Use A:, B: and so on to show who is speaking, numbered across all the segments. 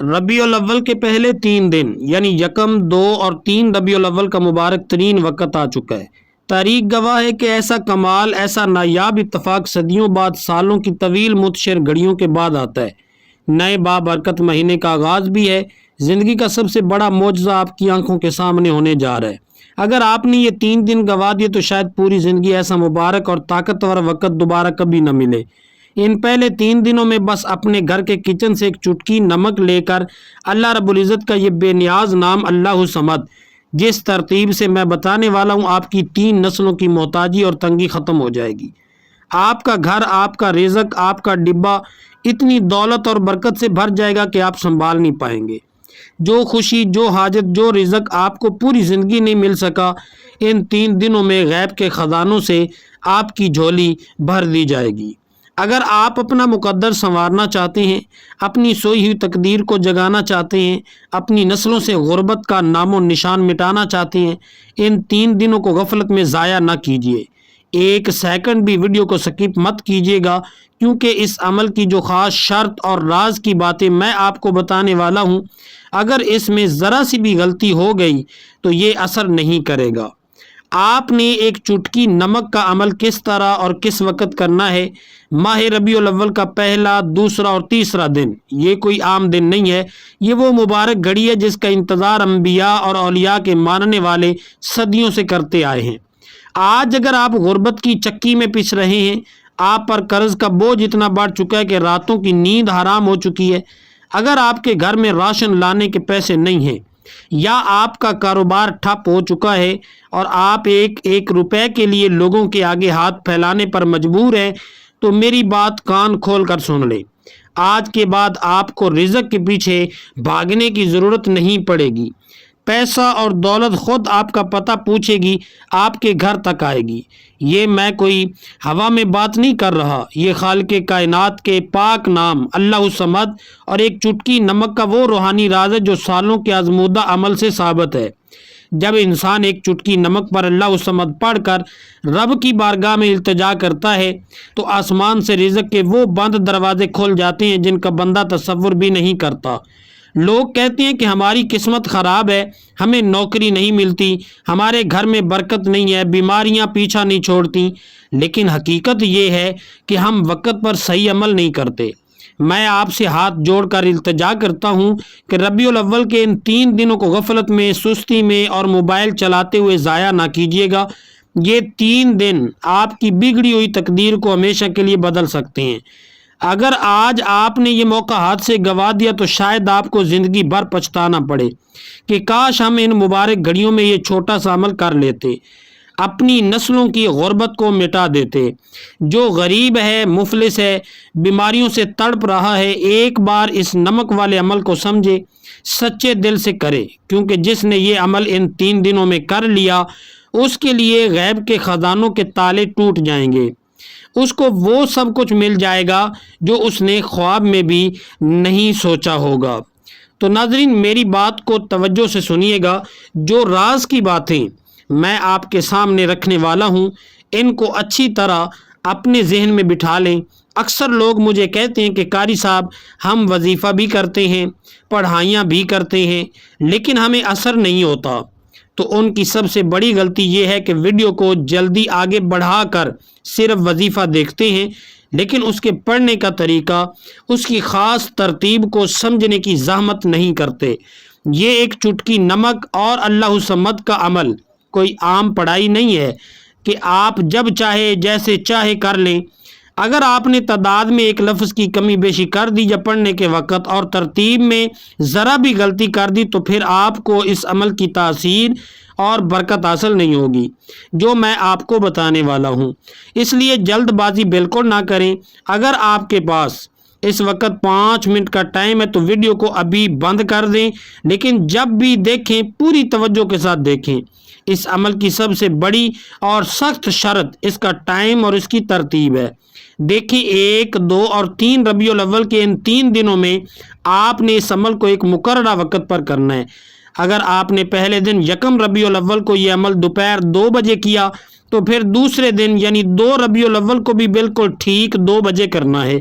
A: ربیع الاول کے پہلے 3 دن یعنی یکم، 2 اور 3 ربیع الاول کا مبارک ترین وقت آ چکا ہے۔ تاریخ گواہ ہے کہ ایسا کمال، ایسا نایاب اتفاق صدیوں بعد، سالوں کی طویل متشر گھڑیوں کے بعد آتا ہے۔ نئے بابرکت مہینے کا آغاز بھی ہے۔ زندگی کا سب سے بڑا معجزہ آپ کی آنکھوں کے سامنے ہونے جا رہا ہے۔ اگر آپ نے یہ 3 دن گوا دیے تو شاید پوری زندگی ایسا مبارک اور طاقتور وقت دوبارہ کبھی نہ ملے۔ ان پہلے 3 دنوں میں بس اپنے گھر کے کچن سے ایک چٹکی نمک لے کر اللہ رب العزت کا یہ بے نیاز نام اللہ الصمد، جس ترتیب سے میں بتانے والا ہوں، آپ کی 3 نسلوں کی محتاجی اور تنگی ختم ہو جائے گی۔ آپ کا گھر، آپ کا رزق، آپ کا ڈبہ اتنی دولت اور برکت سے بھر جائے گا کہ آپ سنبھال نہیں پائیں گے۔ جو خوشی، جو حاجت، جو رزق آپ کو پوری زندگی نہیں مل سکا، ان 3 دنوں میں غیب کے خزانوں سے آپ کی جھولی بھر دی جائے گی۔ اگر آپ اپنا مقدر سنوارنا چاہتے ہیں، اپنی سوئی ہوئی تقدیر کو جگانا چاہتے ہیں، اپنی نسلوں سے غربت کا نام و نشان مٹانا چاہتے ہیں، ان 3 دنوں کو غفلت میں ضائع نہ کیجیے۔ 1 سیکنڈ بھی ویڈیو کو سکپ مت کیجیے گا، کیونکہ اس عمل کی جو خاص شرط اور راز کی باتیں میں آپ کو بتانے والا ہوں، اگر اس میں ذرا سی بھی غلطی ہو گئی تو یہ اثر نہیں کرے گا۔ آپ نے ایک چٹکی نمک کا عمل کس طرح اور کس وقت کرنا ہے؟ ماہ ربیع الاول کا پہلا، دوسرا اور تیسرا دن۔ یہ کوئی عام دن نہیں ہے، یہ وہ مبارک گھڑی ہے جس کا انتظار انبیاء اور اولیاء کے ماننے والے صدیوں سے کرتے آئے ہیں۔ آج اگر آپ غربت کی چکی میں پس رہے ہیں، آپ پر قرض کا بوجھ اتنا بڑھ چکا ہے کہ راتوں کی نیند حرام ہو چکی ہے، اگر آپ کے گھر میں راشن لانے کے پیسے نہیں ہیں، یا آپ کا کاروبار ٹھپ ہو چکا ہے اور آپ ایک روپے کے لیے لوگوں کے آگے ہاتھ پھیلانے پر مجبور ہیں، تو میری بات کان کھول کر سن لیں۔ آج کے بعد آپ کو رزق کے پیچھے بھاگنے کی ضرورت نہیں پڑے گی۔ پیسہ اور دولت خود آپ کا پتہ پوچھے گی، آپ کے گھر تک آئے گی۔ یہ میں کوئی ہوا میں بات نہیں کر رہا، یہ خالق کائنات کے پاک نام اللہ الصمد اور ایک چٹکی نمک کا وہ روحانی راز ہے جو سالوں کے آزمودہ عمل سے ثابت ہے۔ جب انسان ایک چٹکی نمک پر اللہ الصمد پڑھ کر رب کی بارگاہ میں التجا کرتا ہے تو آسمان سے رزق کے وہ بند دروازے کھل جاتے ہیں جن کا بندہ تصور بھی نہیں کرتا۔ لوگ کہتے ہیں کہ ہماری قسمت خراب ہے، ہمیں نوکری نہیں ملتی، ہمارے گھر میں برکت نہیں ہے، بیماریاں پیچھا نہیں چھوڑتی، لیکن حقیقت یہ ہے کہ ہم وقت پر صحیح عمل نہیں کرتے۔ میں آپ سے ہاتھ جوڑ کر التجا کرتا ہوں کہ ربیع الاول کے ان 3 دنوں کو غفلت میں، سستی میں اور موبائل چلاتے ہوئے ضائع نہ کیجیے گا۔ یہ 3 دن آپ کی بگڑی ہوئی تقدیر کو ہمیشہ کے لیے بدل سکتے ہیں۔ اگر آج آپ نے یہ موقع ہاتھ سے گوا دیا تو شاید آپ کو زندگی بھر پچھتانا پڑے کہ کاش ہم ان مبارک گھڑیوں میں یہ چھوٹا سا عمل کر لیتے، اپنی نسلوں کی غربت کو مٹا دیتے۔ جو غریب ہے، مفلس ہے، بیماریوں سے تڑپ رہا ہے، ایک بار اس نمک والے عمل کو سمجھے، سچے دل سے کرے، کیونکہ جس نے یہ عمل ان 3 دنوں میں کر لیا اس کے لیے غیب کے خزانوں کے تالے ٹوٹ جائیں گے۔ اس کو وہ سب کچھ مل جائے گا جو اس نے خواب میں بھی نہیں سوچا ہوگا۔ تو ناظرین، میری بات کو توجہ سے سنیے گا۔ جو راز کی باتیں میں آپ کے سامنے رکھنے والا ہوں، ان کو اچھی طرح اپنے ذہن میں بٹھا لیں۔ اکثر لوگ مجھے کہتے ہیں کہ قاری صاحب، ہم وظیفہ بھی کرتے ہیں، پڑھائیاں بھی کرتے ہیں، لیکن ہمیں اثر نہیں ہوتا۔ تو ان کی سب سے بڑی غلطی یہ ہے کہ ویڈیو کو جلدی آگے بڑھا کر صرف وظیفہ دیکھتے ہیں، لیکن اس کے پڑھنے کا طریقہ، اس کی خاص ترتیب کو سمجھنے کی زحمت نہیں کرتے۔ یہ ایک چٹکی نمک اور اللہ الصمد کا عمل کوئی عام پڑھائی نہیں ہے کہ آپ جب چاہے جیسے چاہے کر لیں۔ اگر آپ نے تعداد میں ایک لفظ کی کمی بیشی کر دی یا پڑھنے کے وقت اور ترتیب میں ذرا بھی غلطی کر دی تو پھر آپ کو اس عمل کی تاثیر اور برکت حاصل نہیں ہوگی جو میں آپ کو بتانے والا ہوں۔ اس لیے جلد بازی بالکل نہ کریں۔ اگر آپ کے پاس اس وقت 5 منٹ کا ٹائم ہے تو ویڈیو کو ابھی بند کر دیں، لیکن جب بھی دیکھیں پوری توجہ کے ساتھ دیکھیں۔ اس عمل کی سب سے بڑی اور سخت شرط اس کا ٹائم اور اس کی ترتیب ہے۔ دیکھیں، 1، 2 اور 3 ربیع الاول کے ان 3 دنوں میں آپ نے اس عمل کو ایک مقررہ وقت پر کرنا ہے۔ اگر آپ نے پہلے دن یکم ربیع الاول کو یہ عمل دوپہر 2 بجے کیا تو پھر دوسرے دن یعنی 2 ربیع الاول کو بھی بالکل ٹھیک 2 بجے کرنا ہے۔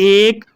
A: 1,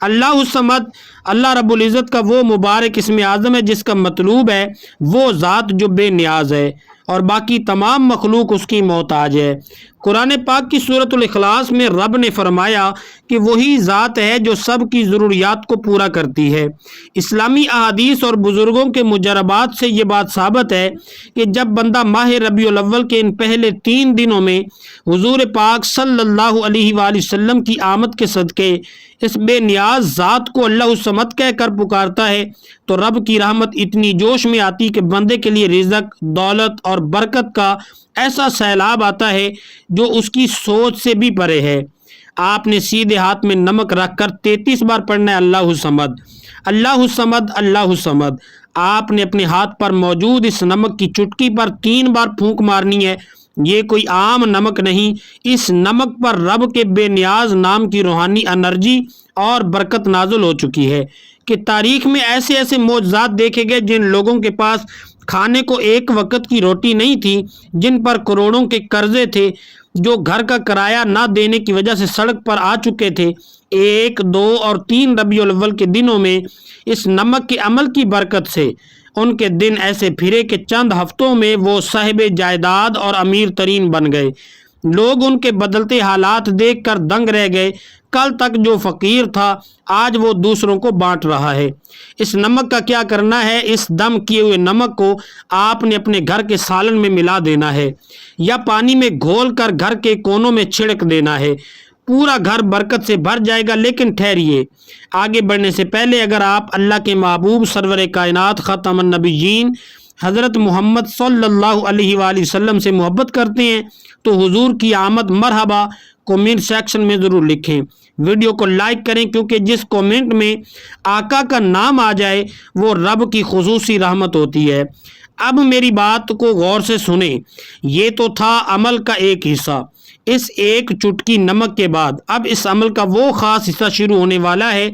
A: اللہ الصمد اللہ رب العزت کا وہ مبارک اسم اعظم ہے جس کا مطلوب ہے وہ ذات جو بے نیاز ہے اور باقی تمام مخلوق اس کی محتاج ہے۔ قرآن پاک کی سورۃ الاخلاص میں رب نے فرمایا کہ وہی ذات ہے جو سب کی ضروریات کو پورا کرتی ہے۔ اسلامی احادیث اور بزرگوں کے مجربات سے یہ بات ثابت ہے کہ جب بندہ ماہ ربیع الاول کے ان پہلے 3 دنوں میں حضور پاک صلی اللہ علیہ وآلہ وسلم کی آمد کے صدقے اس بے نیاز ذات کو اللہ الصمد کہہ کر پکارتا ہے تو رب کی رحمت اتنی جوش میں آتی کہ بندے کے لیے رزق، دولت اور برکت کا ایسا سیلاب آتا ہے جو اس کی سوچ سے بھی پرے ہے۔ آپ نے سیدھے ہاتھ میں نمک رکھ کر 33 بار پڑھنا ہے اللہ الصمد، اللہ الصمد، اللہ الصمد۔ آپ نے اپنے ہاتھ پر موجود اس نمک کی چٹکی پر 3 بار پھونک مارنی ہے۔ یہ کوئی عام نمک نہیں، اس نمک پر رب کے بے نیاز نام کی روحانی انرجی اور برکت نازل ہو چکی ہے کہ تاریخ میں ایسے ایسے معجزات دیکھے گئے جن لوگوں کے پاس کھانے کو ایک وقت کی روٹی نہیں تھی، جن پر کروڑوں کے قرضے تھے، جو گھر کا کرایہ نہ دینے کی وجہ سے سڑک پر آ چکے تھے، 1، 2 اور 3 ربیع الاول کے دنوں میں اس نمک کے عمل کی برکت سے ان کے دن ایسے پھرے کہ چند ہفتوں میں وہ صاحب جائیداد اور امیر ترین بن گئے۔ لوگ ان کے بدلتے حالات دیکھ کر دنگ رہ گئے۔ کل تک جو فقیر تھا آج وہ دوسروں کو بانٹ رہا ہے۔ اس نمک کا کیا کرنا ہے؟ اس دم کیے ہوئے نمک کو آپ نے اپنے گھر کے سالن میں ملا دینا ہے یا پانی میں گھول کر گھر کے کونوں میں چھڑک دینا ہے، پورا گھر برکت سے بھر جائے گا۔ لیکن ٹھہریے، آگے بڑھنے سے پہلے اگر آپ اللہ کے محبوب سرور کائنات خاتم النبیین حضرت محمد صلی اللہ علیہ وآلہ وسلم سے محبت کرتے ہیں تو حضور کی آمد مرحبا کومنٹ سیکشن میں ضرور لکھیں، ویڈیو کو لائک کریں، کیونکہ جس کومنٹ میں آقا کا نام آ جائے وہ رب کی خصوصی رحمت ہوتی ہے۔ اب میری بات کو غور سے سنیں، یہ تو تھا عمل کا ایک حصہ۔ اس ایک چٹکی نمک کے بعد اب اس عمل کا وہ خاص حصہ شروع ہونے والا ہے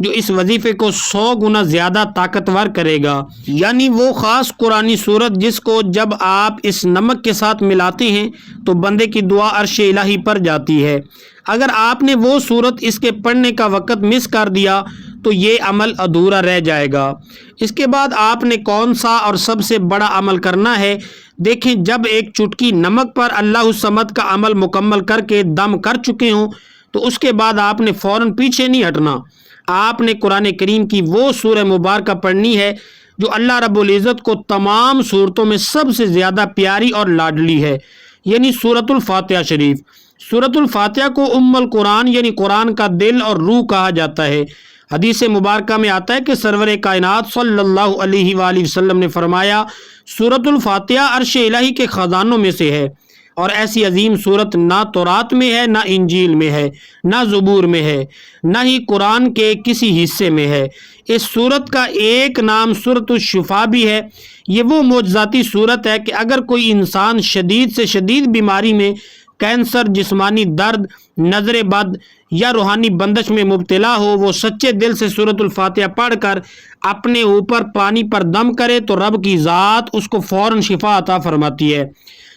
A: جو اس وظیفے کو 100 گنا زیادہ طاقتور کرے گا، یعنی وہ خاص قرآنی صورت جس کو جب آپ اس نمک کے ساتھ ملاتے ہیں تو بندے کی دعا عرش الہی پر جاتی ہے۔ اگر آپ نے وہ صورت اس کے پڑھنے کا وقت مس کر دیا تو یہ عمل ادھورا رہ جائے گا۔ اس کے بعد آپ نے کون سا اور سب سے بڑا عمل کرنا ہے؟ دیکھیں، جب ایک چٹکی نمک پر اللہ الصمد کا عمل مکمل کر کے دم کر چکے ہوں تو اس کے بعد آپ نے فوراً پیچھے نہیں ہٹنا۔ آپ نے قرآن کریم کی وہ سورہ مبارکہ پڑھنی ہے جو اللہ رب العزت کو تمام صورتوں میں سب سے زیادہ پیاری اور لاڈلی ہے، یعنی سورۃ الفاتحہ شریف۔ سورۃ الفاتحہ کو ام القرآن یعنی قرآن کا دل اور روح کہا جاتا ہے۔ حدیث مبارکہ میں آتا ہے کہ سرور کائنات صلی اللہ علیہ وآلہ وسلم نے فرمایا، سورۃ الفاتحہ عرش الہی کے خزانوں میں سے ہے، اور ایسی عظیم صورت نہ تورات میں ہے، نہ انجیل میں ہے، نہ زبور میں ہے، نہ ہی قرآن کے کسی حصے میں ہے۔ اس صورت کا ایک نام سورۃ الشفا بھی ہے۔ یہ وہ معجزاتی صورت ہے کہ اگر کوئی انسان شدید سے شدید بیماری میں، کینسر، جسمانی درد، نظر بد یا روحانی بندش میں مبتلا ہو، وہ سچے دل سے سورۃ الفاتحہ پڑھ کر اپنے اوپر پانی پر دم کرے تو رب کی ذات اس کو فوراً شفا عطا فرماتی ہے۔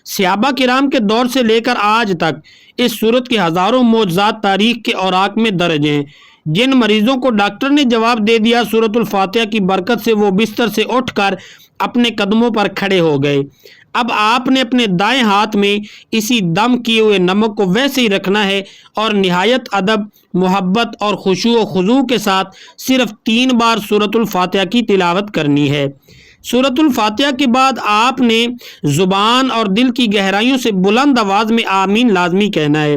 A: صحابہ کرام کے دور سے لے کر آج تک اس صورت کے ہزاروں معجزات تاریخ کے اوراق میں درج ہیں۔ جن مریضوں کو ڈاکٹر نے جواب دے دیا سورۃ الفاتحہ کی برکت سے وہ بستر سے اٹھ کر اپنے قدموں پر کھڑے ہو گئے۔ اب آپ نے اپنے دائیں ہاتھ میں اسی دم کیے ہوئے نمک کو ویسے ہی رکھنا ہے اور نہایت ادب، محبت اور خشوع و خضوع کے ساتھ صرف 3 بار سورۃ الفاتحہ کی تلاوت کرنی ہے۔ سورۃ الفاتحہ کے بعد آپ نے زبان اور دل کی گہرائیوں سے بلند آواز میں آمین لازمی کہنا ہے۔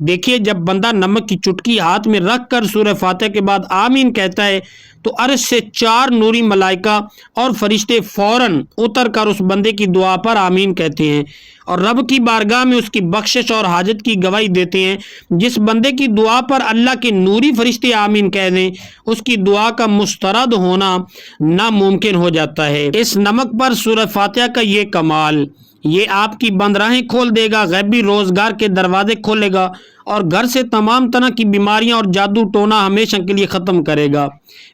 A: دیکھیے، جب بندہ نمک کی چٹکی ہاتھ میں رکھ کر سورہ فاتحہ کے بعد آمین کہتا ہے تو عرش سے 4 نوری ملائکہ اور فرشتے فوراً اتر کر اس بندے کی دعا پر آمین کہتے ہیں اور رب کی بارگاہ میں اس کی بخشش اور حاجت کی گواہی دیتے ہیں۔ جس بندے کی دعا پر اللہ کے نوری فرشتے آمین کہہ دیں اس کی دعا کا مسترد ہونا ناممکن ہو جاتا ہے۔ اس نمک پر سورہ فاتحہ کا یہ کمال، یہ آپ کی بند راہیں کھول دے گا، غیبی روزگار کے دروازے کھولے گا اور گھر سے تمام طرح کی بیماریاں اور جادو ٹونا ہمیشہ کے لیے ختم کرے گا۔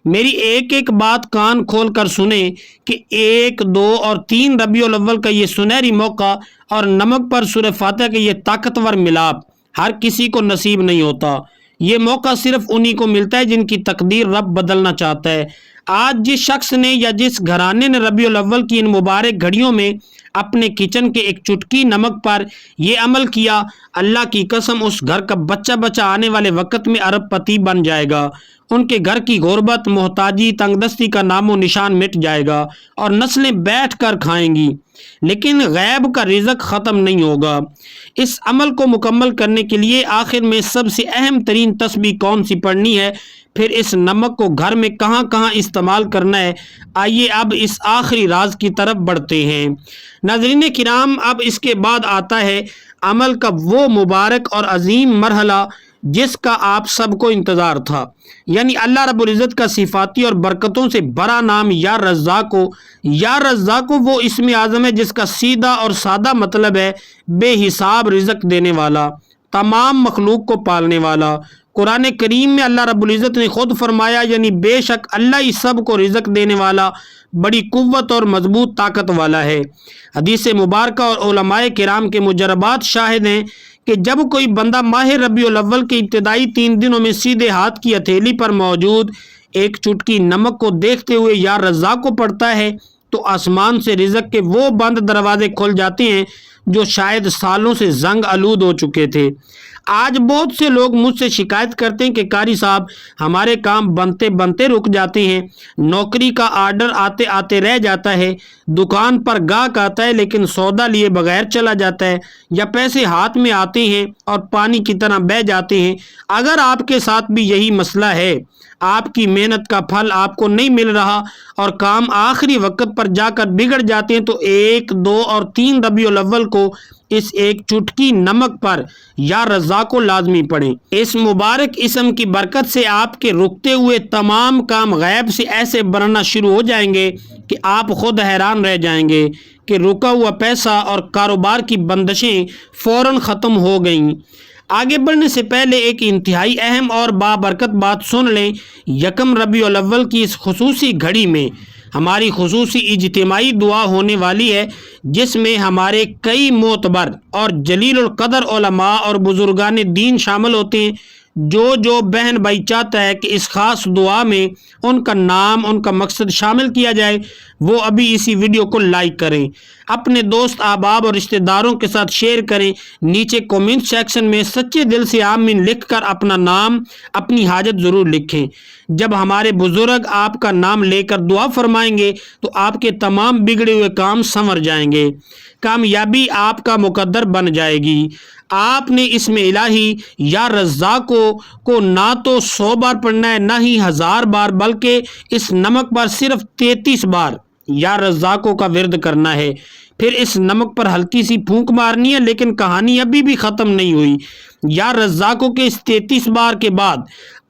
A: میری ایک ایک بات کان کھول کر سنیں کہ 1، 2 اور 3 ربیع الاول کا یہ سنہری موقع اور نمک پر سورہ فاتحہ کا یہ طاقتور ملاپ ہر کسی کو نصیب نہیں ہوتا۔ یہ موقع صرف انہی کو ملتا ہے جن کی تقدیر رب بدلنا چاہتا ہے۔ آج جس شخص نے یا جس گھرانے نے ربیع الاول کی ان مبارک گھڑیوں میں اپنے کچن کے ایک چٹکی نمک پر یہ عمل کیا، اللہ کی قسم اس گھر کا بچہ بچہ آنے والے وقت میں ارب پتی بن جائے گا۔ ان کے گھر کی غربت، محتاجی، تنگ دستی کا نام و نشان مٹ جائے گا اور نسلیں بیٹھ کر کھائیں گی، لیکن غیب کا رزق ختم نہیں ہوگا۔ اس عمل کو مکمل کرنے کے لیے آخر میں سب سے اہم ترین تسبیح کون سی پڑھنی ہے، پھر اس نمک کو گھر میں کہاں کہاں استعمال کرنا ہے، آئیے اب اس آخری راز کی طرف بڑھتے ہیں۔ ناظرین کرام، اب اس کے بعد آتا ہے عمل کا وہ مبارک اور عظیم مرحلہ جس کا آپ سب کو انتظار تھا، یعنی اللہ رب العزت کا صفاتی اور برکتوں سے بڑا نام یا رزاقو۔ یا رزاقو وہ اسم اعظم ہے جس کا سیدھا اور سادہ مطلب ہے بے حساب رزق دینے والا، تمام مخلوق کو پالنے والا۔ قرآن کریم میں اللہ رب العزت نے خود فرمایا، یعنی بے شک اللہ ہی سب کو رزق دینے والا، بڑی قوت اور مضبوط طاقت والا ہے۔ حدیث مبارکہ اور علماء کرام کے مجربات شاہد ہیں کہ جب کوئی بندہ ماہ ربیع الاول کے ابتدائی 3 دنوں میں سیدھے ہاتھ کی ہتھیلی پر موجود ایک چٹکی نمک کو دیکھتے ہوئے یا رزاق کو پڑھتا ہے تو آسمان سے رزق کے وہ بند دروازے کھل جاتے ہیں جو شاید سالوں سے زنگ آلود ہو چکے تھے۔ آج بہت سے لوگ مجھ سے شکایت کرتے ہیں کہ قاری صاحب ہمارے کام بنتے بنتے رک جاتے ہیں، نوکری کا آرڈر آتے آتے رہ جاتا ہے، دکان پر گاہک آتا ہے لیکن سودا لیے بغیر چلا جاتا ہے، یا پیسے ہاتھ میں آتے ہیں اور پانی کی طرح بہہ جاتے ہیں۔ اگر آپ کے ساتھ بھی یہی مسئلہ ہے، آپ کی محنت کا پھل آپ کو نہیں مل رہا اور کام آخری وقت پر جا کر بگڑ جاتے ہیں، تو 1، 2 اور 3 ربیع الاول کو اس ایک چٹکی نمک پر یا رزاق کو لازمی پڑھیں۔ اس مبارک اسم کی برکت سے آپ کے رکتے ہوئے تمام کام غیب سے ایسے بننا شروع ہو جائیں گے کہ آپ خود حیران رہ جائیں گے کہ رکا ہوا پیسہ اور کاروبار کی بندشیں فوراً ختم ہو گئیں۔ آگے بڑھنے سے پہلے ایک انتہائی اہم اور بابرکت بات سن لیں۔ یکم ربیع الاول کی اس خصوصی گھڑی میں ہماری خصوصی اجتماعی دعا ہونے والی ہے، جس میں ہمارے کئی معتبر اور جلیل القدر علماء اور بزرگان دین شامل ہوتے ہیں۔ جو بہن بھائی چاہتا ہے کہ اس خاص دعا میں ان کا نام، ان کا مقصد شامل کیا جائے، وہ ابھی اسی ویڈیو کو لائک کریں، اپنے دوست احباب اور رشتہ داروں کے ساتھ شیئر کریں، نیچے کومنٹ سیکشن میں سچے دل سے آمین لکھ کر اپنا نام، اپنی حاجت ضرور لکھیں۔ جب ہمارے بزرگ آپ کا نام لے کر دعا فرمائیں گے تو آپ کے تمام بگڑے ہوئے کام سنور جائیں گے، کامیابی آپ کا مقدر بن جائے گی۔ آپ نے اسم الہی یا رزاق کو نہ تو 100 بار پڑھنا ہے، نہ ہی 1000 بار، بلکہ اس نمک پر صرف 33 بار یا رزاق کا ورد کرنا ہے۔ پھر اس نمک پر ہلکی سی پھونک مارنی ہے، لیکن کہانی ابھی بھی ختم نہیں ہوئی۔ یا رزاق کے اس 33 بار کے بعد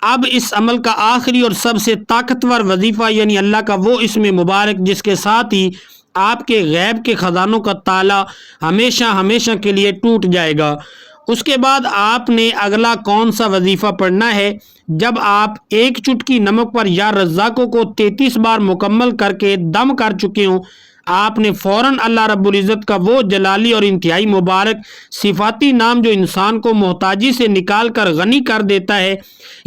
A: اب اس عمل کا آخری اور سب سے طاقتور وظیفہ، یعنی اللہ کا وہ اسم مبارک جس کے ساتھ ہی آپ کے غیب کے خزانوں کا تالا ہمیشہ ہمیشہ کے لیے ٹوٹ جائے گا۔ اس کے بعد آپ نے اگلا کون سا وظیفہ پڑھنا ہے؟ جب آپ ایک چٹکی نمک پر یا رزاق کو 33 بار مکمل کر کے دم کر چکے ہوں، آپ نے فوراً اللہ رب العزت کا وہ جلالی اور انتہائی مبارک صفاتی نام جو انسان کو محتاجی سے نکال کر غنی کر دیتا ہے،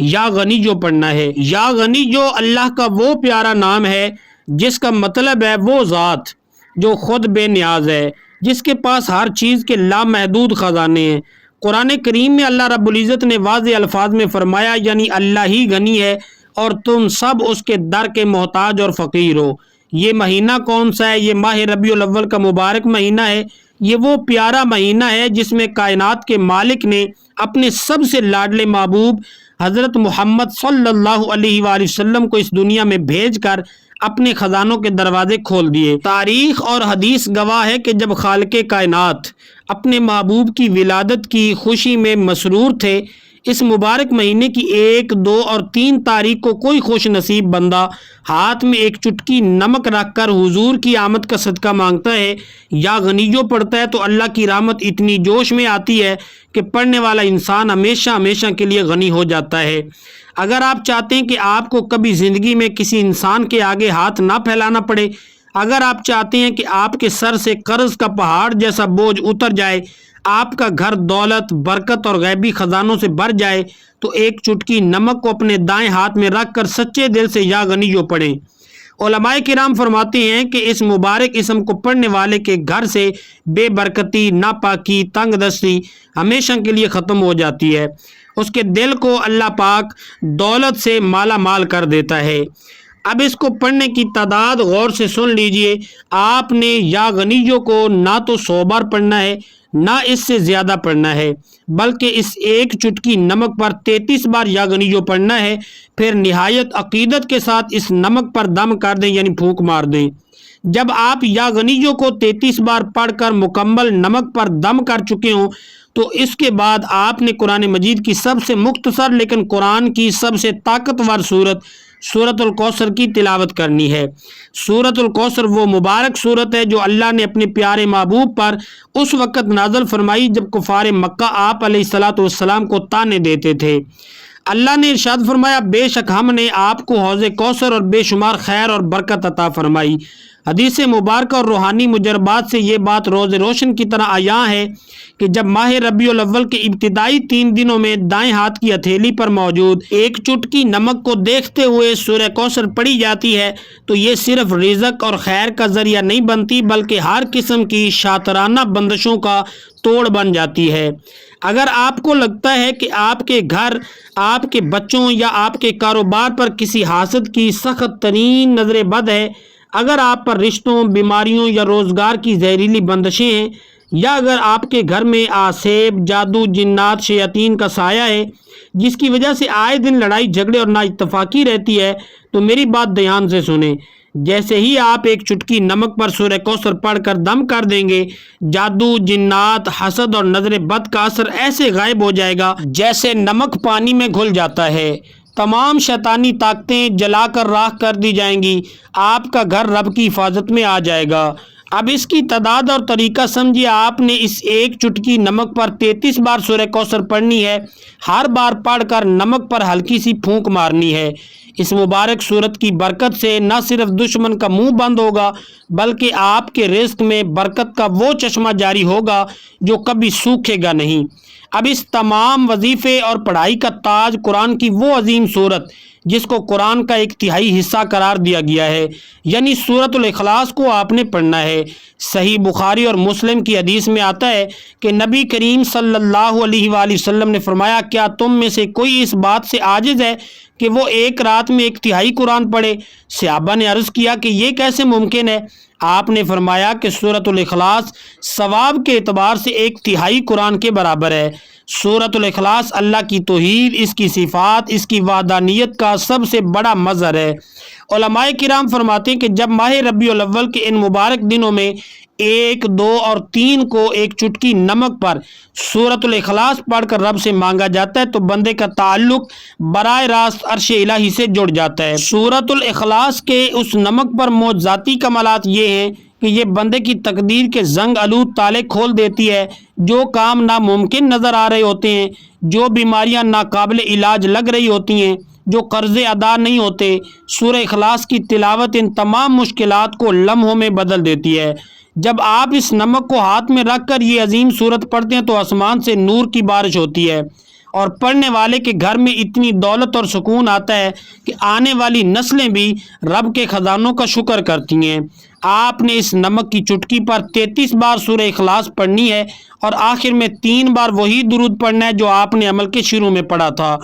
A: یا غنی جو پڑھنا ہے۔ یا غنی جو اللہ کا وہ پیارا نام ہے جس کا مطلب ہے وہ ذات جو خود بے نیاز ہے، جس کے پاس ہر چیز کے لامحدود خزانے ہیں۔ قرآن کریم میں اللہ رب العزت نے واضح الفاظ میں فرمایا، یعنی اللہ ہی غنی ہے اور تم سب اس کے در کے محتاج اور فقیر ہو۔ یہ مہینہ کون سا ہے؟ یہ ماہ ربیع الاول کا مبارک مہینہ ہے۔ یہ وہ پیارا مہینہ ہے جس میں کائنات کے مالک نے اپنے سب سے لاڈلے محبوب حضرت محمد صلی اللہ علیہ وآلہ وسلم کو اس دنیا میں بھیج کر اپنے خزانوں کے دروازے کھول دیے۔ تاریخ اور حدیث گواہ ہے کہ جب خالق کائنات اپنے محبوب کی ولادت کی خوشی میں مسرور تھے، اس مبارک مہینے کی 1، 2 اور 3 تاریخ کو کوئی خوش نصیب بندہ ہاتھ میں ایک چٹکی نمک رکھ کر حضور کی آمد کا صدقہ مانگتا ہے یا غنی جو پڑھتا ہے تو اللہ کی رحمت اتنی جوش میں آتی ہے کہ پڑھنے والا انسان ہمیشہ ہمیشہ کے لیے غنی ہو جاتا ہے۔ اگر آپ چاہتے ہیں کہ آپ کو کبھی زندگی میں کسی انسان کے آگے ہاتھ نہ پھیلانا پڑے، اگر آپ چاہتے ہیں کہ آپ کے سر سے قرض کا پہاڑ جیسا بوجھ اتر جائے، آپ کا گھر دولت، برکت اور غیبی خزانوں سے بھر جائے تو ایک چٹکی نمک کو اپنے دائیں ہاتھ میں رکھ کر سچے دل سے یا غنیو پڑھیں۔ علماء کرام فرماتے ہیں کہ اس مبارک اسم کو پڑھنے والے کے گھر سے بے برکتی، ناپاکی، تنگ دستی ہمیشہ کے لیے ختم ہو جاتی ہے۔ اس کے دل کو اللہ پاک دولت سے مالا مال کر دیتا ہے۔ اب اس کو پڑھنے کی تعداد غور سے سن لیجئے۔ آپ نے یا غنیو کو نہ تو 100 بار پڑھنا ہے، نہ اس سے زیادہ پڑھنا ہے، بلکہ اس ایک چٹکی نمک پر 33 بار یا غنیو پڑھنا ہے۔ پھر نہایت عقیدت کے ساتھ اس نمک پر دم کر دیں، یعنی پھونک مار دیں۔ جب آپ یا غنیو کو 33 بار پڑھ کر مکمل نمک پر دم کر چکے ہوں تو اس کے بعد آپ نے قرآن مجید کی سب سے مختصر لیکن قرآن کی سب سے طاقتور سورۃ الکوثر کی تلاوت کرنی ہے۔ سورۃ الکوثر وہ مبارک سورت ہے جو اللہ نے اپنے پیارے محبوب پر اس وقت نازل فرمائی جب کفار مکہ آپ علیہ السلام کو طعنے دیتے تھے۔ اللہ نے ارشاد فرمایا، بے شک ہم نے آپ کو حوض کوثر اور بے شمار خیر اور برکت عطا فرمائی۔ حدیث مبارکہ اور روحانی مجربات سے یہ بات روز روشن کی طرح عیاں ہے کہ جب ماہ ربیع الاول کے ابتدائی 3 دنوں میں دائیں ہاتھ کی ہتھیلی پر موجود ایک چٹکی نمک کو دیکھتے ہوئے سورہ کوثر پڑھی جاتی ہے تو یہ صرف رزق اور خیر کا ذریعہ نہیں بنتی بلکہ ہر قسم کی شاطرانہ بندشوں کا توڑ بن جاتی ہے۔ اگر آپ کو لگتا ہے کہ آپ کے گھر، آپ کے بچوں یا آپ کے کاروبار پر کسی حاسد کی سخت ترین نظر بد ہے، اگر آپ پر رشتوں، بیماریوں یا روزگار کی زہریلی بندشیں ہیں، یا اگر آپ کے گھر میں آسیب، جادو، جنات، شیاطین کا سایہ ہے جس کی وجہ سے آئے دن لڑائی جھگڑے اور نااتفاقی رہتی ہے، تو میری بات دھیان سے سنیں۔ جیسے ہی آپ ایک چٹکی نمک پر سورہ کوثر پڑھ کر دم کر دیں گے، جادو، جنات، حسد اور نظر بد کا اثر ایسے غائب ہو جائے گا جیسے نمک پانی میں گھل جاتا ہے۔ تمام شیطانی طاقتیں جلا کر راکھ کر دی جائیں گی۔ آپ کا گھر رب کی حفاظت میں آ جائے گا۔ اب اس کی تعداد اور طریقہ سمجھیے۔ آپ نے اس ایک چٹکی نمک پر 33 بار سورہ کوثر پڑھنی ہے۔ ہر بار پڑھ کر نمک پر ہلکی سی پھونک مارنی ہے۔ اس مبارک سورت کی برکت سے نہ صرف دشمن کا منہ بند ہوگا بلکہ آپ کے رزق میں برکت کا وہ چشمہ جاری ہوگا جو کبھی سوکھے گا نہیں۔ اب اس تمام وظیفے اور پڑھائی کا تاج قرآن کی وہ عظیم سورت جس کو قرآن کا ایک تہائی حصہ قرار دیا گیا ہے، یعنی سورۃ الاخلاص کو آپ نے پڑھنا ہے۔ صحیح بخاری اور مسلم کی حدیث میں آتا ہے کہ نبی کریم صلی اللہ علیہ وآلہ وسلم نے فرمایا، کیا تم میں سے کوئی اس بات سے عاجز ہے کہ وہ ایک رات میں 1/3 قرآن پڑھے؟ صحابہ نے عرض کیا کہ یہ کیسے ممکن ہے؟ آپ نے فرمایا کہ سورۃ الاخلاص ثواب کے اعتبار سے 1/3 قرآن کے برابر ہے۔ سورۃ الاخلاص اللہ کی توحید، اس کی صفات، اس کی وحدانیت کا سب سے بڑا مظہر ہے۔ علماء کرام فرماتے ہیں کہ جب ماہ ربیع الاول کے ان مبارک دنوں میں 1، 2 اور 3 کو ایک چٹکی نمک پر سورۃ الاخلاص پڑھ کر رب سے مانگا جاتا ہے تو بندے کا تعلق براہ راست عرش الہی سے جڑ جاتا ہے۔ سورۃ الاخلاص کے اس نمک پر معجزاتی کمالات یہ ہیں کہ یہ بندے کی تقدیر کے زنگ آلود تالے کھول دیتی ہے۔ جو کام ناممکن نظر آ رہے ہوتے ہیں، جو بیماریاں ناقابل علاج لگ رہی ہوتی ہیں، جو قرضے ادا نہیں ہوتے، سورہ اخلاص کی تلاوت ان تمام مشکلات کو لمحوں میں بدل دیتی ہے۔ جب آپ اس نمک کو ہاتھ میں رکھ کر یہ عظیم سورت پڑھتے ہیں تو آسمان سے نور کی بارش ہوتی ہے اور پڑھنے والے کے گھر میں اتنی دولت اور سکون آتا ہے کہ آنے والی نسلیں بھی رب کے خزانوں کا شکر کرتی ہیں۔ آپ نے اس نمک کی چٹکی پر 33 بار سورہ اخلاص پڑھنی ہے اور آخر میں 3 بار وہی درود پڑھنا ہے جو آپ نے عمل کے شروع میں پڑھا تھا۔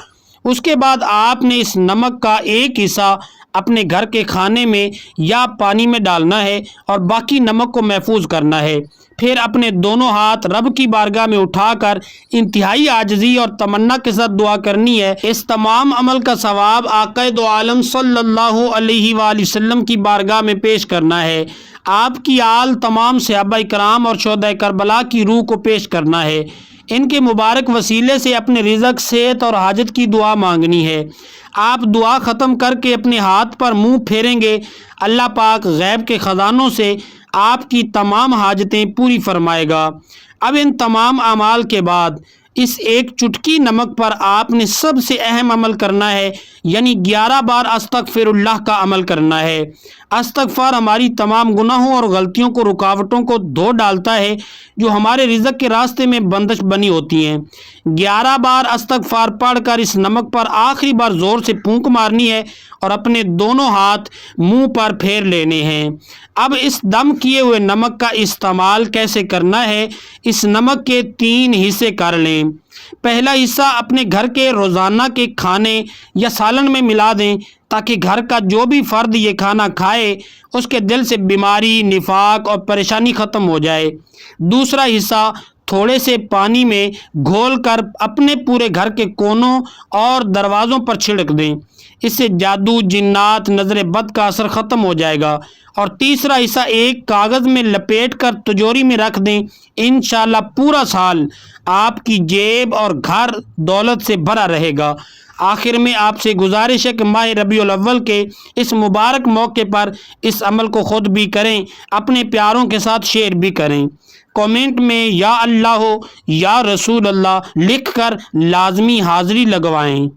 A: اس کے بعد آپ نے اس نمک کا ایک حصہ اپنے گھر کے کھانے میں یا پانی میں ڈالنا ہے اور باقی نمک کو محفوظ کرنا ہے۔ پھر اپنے دونوں ہاتھ رب کی بارگاہ میں اٹھا کر انتہائی عاجزی اور تمنا کے ساتھ دعا کرنی ہے۔ اس تمام عمل کا ثواب آقا دو عالم صلی اللہ علیہ وآلہ وسلم کی بارگاہ میں پیش کرنا ہے۔ آپ کی آل تمام صحابہ کرام اور شہداء کربلا کی روح کو پیش کرنا ہے۔ ان کے مبارک وسیلے سے اپنے رزق، صحت اور حاجت کی دعا مانگنی ہے۔ آپ دعا ختم کر کے اپنے ہاتھ پر منہ پھیریں گے، اللہ پاک غیب کے خزانوں سے آپ کی تمام حاجتیں پوری فرمائے گا۔ اب ان تمام اعمال کے بعد اس ایک چٹکی نمک پر آپ نے سب سے اہم عمل کرنا ہے، یعنی 11 بار استغفر اللہ کا عمل کرنا ہے۔ استغفار ہماری تمام گناہوں اور غلطیوں کو، رکاوٹوں کو دھو ڈالتا ہے جو ہمارے رزق کے راستے میں بندش بنی ہوتی ہیں۔ 11 بار استغفار پڑھ کر اس نمک پر آخری بار زور سے پھونک مارنی ہے اور اپنے دونوں ہاتھ منہ پر پھیر لینے ہیں۔ اب اس دم کیے ہوئے نمک کا استعمال کیسے کرنا ہے؟ اس نمک کے 3 حصے کر لیں۔ پہلا حصہ اپنے گھر کے روزانہ کے کھانے یا سالن میں ملا دیں تاکہ گھر کا جو بھی فرد یہ کھانا کھائے اس کے دل سے بیماری، نفاق اور پریشانی ختم ہو جائے۔ دوسرا حصہ تھوڑے سے پانی میں گھول کر اپنے پورے گھر کے کونوں اور دروازوں پر چھڑک دیں۔ اس سے جادو، جنات، نظر بد کا اثر ختم ہو جائے گا۔ اور تیسرا حصہ ایک کاغذ میں لپیٹ کر تجوری میں رکھ دیں۔ انشاءاللہ پورا سال آپ کی جیب اور گھر دولت سے بھرا رہے گا۔ آخر میں آپ سے گزارش ہے کہ ماہ ربیع الاول کے اس مبارک موقع پر اس عمل کو خود بھی کریں، اپنے پیاروں کے ساتھ شیئر بھی کریں۔ کومنٹ میں یا اللہ ہو یا رسول اللہ لکھ کر لازمی حاضری لگوائیں۔